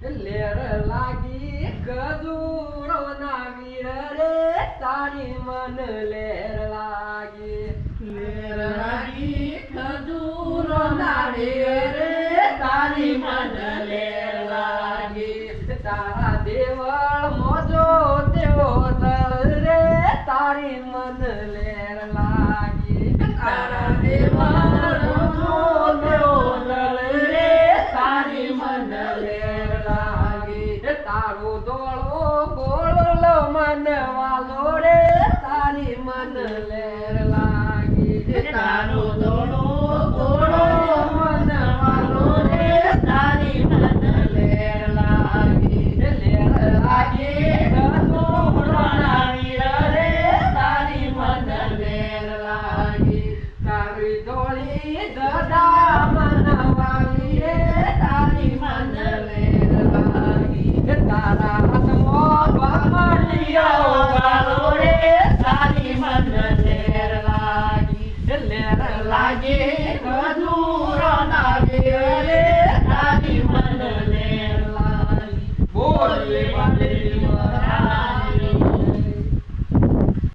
લેર લાગી ખજૂરો ના વીર રે તારી મન લેર લાગી લેર લાગી ખજૂરો ના વીર રે તારી મન લેર લાગી તારા દેવળ મોજો તેવો દળ રે તારી મન લેર લાગી તારા દેવળ મોજો તેવો દળ રે તારી મન લેર લાગી તારો દોળો ગોળલો મન વાલો રે તારી મન લેર લાગી તારો દોડો ગોળો મન વાલો રે તારી મન લેર લાગી લેર લાગી ખજૂરો ના વીર રે તારી મન લેર લાગી તારી દોળી ગદા મન વાલી રે તારી મન લેર લાગી તારા હાથમાં ભમડિયો વાલો રે તારી મન લેર લાગી લેર લાગી ખજૂરો ના વીર રે તારી મન લેર લાગી બોલે